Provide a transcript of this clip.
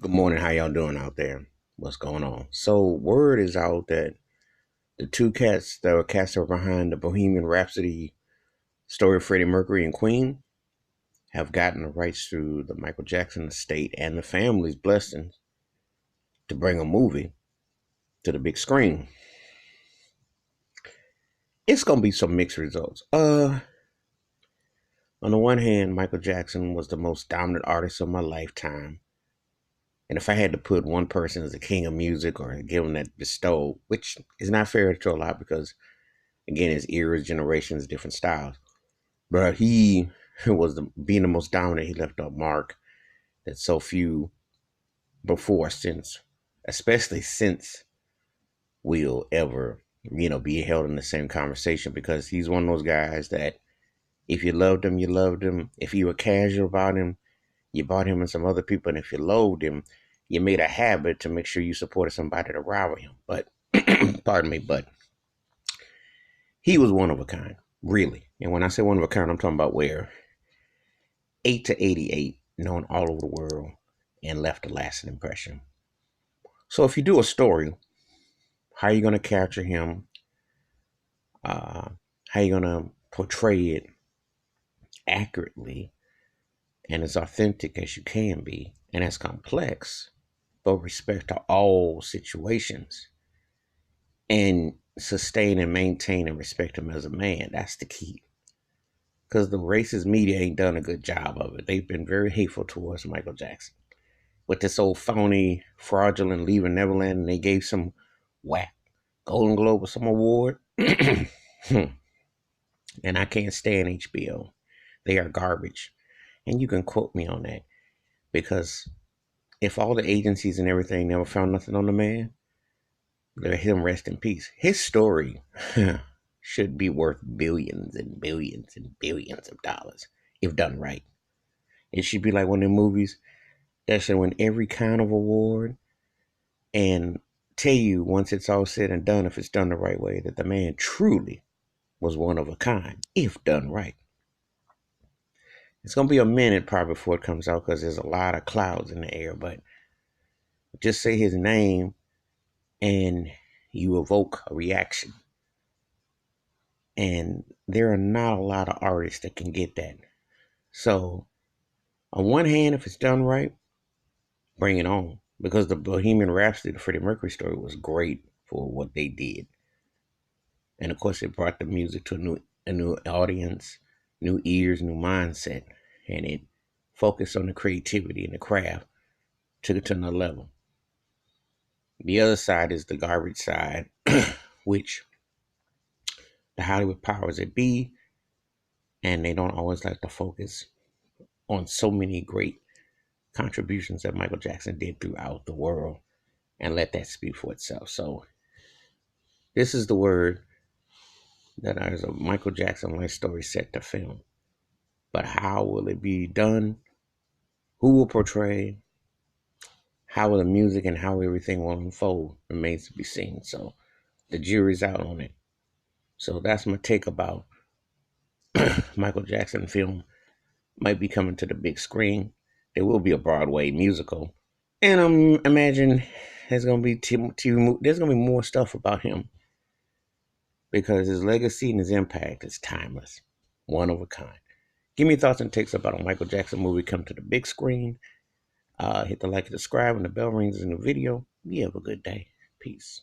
Good morning. How y'all doing out there? What's going on? So, word is out that the two cats that were cast over behind the Bohemian Rhapsody story of Freddie Mercury and Queen have gotten the rights through the Michael Jackson estate and the family's blessings to bring a movie to the big screen. It's gonna be some mixed results. On the one hand, Michael Jackson was the most dominant artist of my lifetime. And if I had to put one person as the king of music or give him that bestow, which is not fair to a lot because again, his eras, generations, different styles. But he was being the most dominant. He left a mark that so few before, since, especially since, will ever, be held in the same conversation because he's one of those guys that if you loved him, you loved him. If you were casual about him, you bought him and some other people. And if you loathed him, you made a habit to make sure you supported somebody to rival him. But, pardon me, but he was one of a kind, really. And when I say one of a kind, I'm talking about where 8 to 88, known all over the world, and left a lasting impression. So if you do a story, how are you going to capture him? How are you going to portray it accurately and as authentic as you can be and as complex, but respect to all situations and sustain and maintain and respect him as a man? That's the key. Because the racist media ain't done a good job of it. They've been very hateful towards Michael Jackson with this old phony, fraudulent Leaving Neverland, and they gave some whack Golden Globe or some award. And I can't stand HBO. They are garbage. And you can quote me on that because if all the agencies and everything never found nothing on the man, let him rest in peace. His story should be worth billions and billions and billions of dollars if done right. It should be like one of the movies that should win every kind of award and tell you once it's all said and done, if it's done the right way, that the man truly was one of a kind, if done right. It's going to be a minute probably before it comes out because there's a lot of clouds in the air, but just say his name and you evoke a reaction. And there are not a lot of artists that can get that. So, on one hand, if it's done right, bring it on. Because the Bohemian Rhapsody, the Freddie Mercury story, was great for what they did. And of course, it brought the music to a new audience, new ears, new mindset, and it focused on the creativity and the craft, took it to another level. The other side is the garbage side, which the Hollywood powers that be, and they don't always like to focus on so many great contributions that Michael Jackson did throughout the world and let that speak for itself. So this is the word that is a Michael Jackson life story set to film. But how will it be done? Who will portray? How will the music and how everything will unfold remains to be seen. So the jury's out on it. So that's my take about Michael Jackson film might be coming to the big screen. There will be a Broadway musical, and I'm imagine there's gonna be there's gonna be more stuff about him because his legacy and his impact is timeless, one of a kind. Give me thoughts and takes about a Michael Jackson movie come to the big screen. Hit the like and subscribe, and the bell rings in the video. You have a good day. Peace.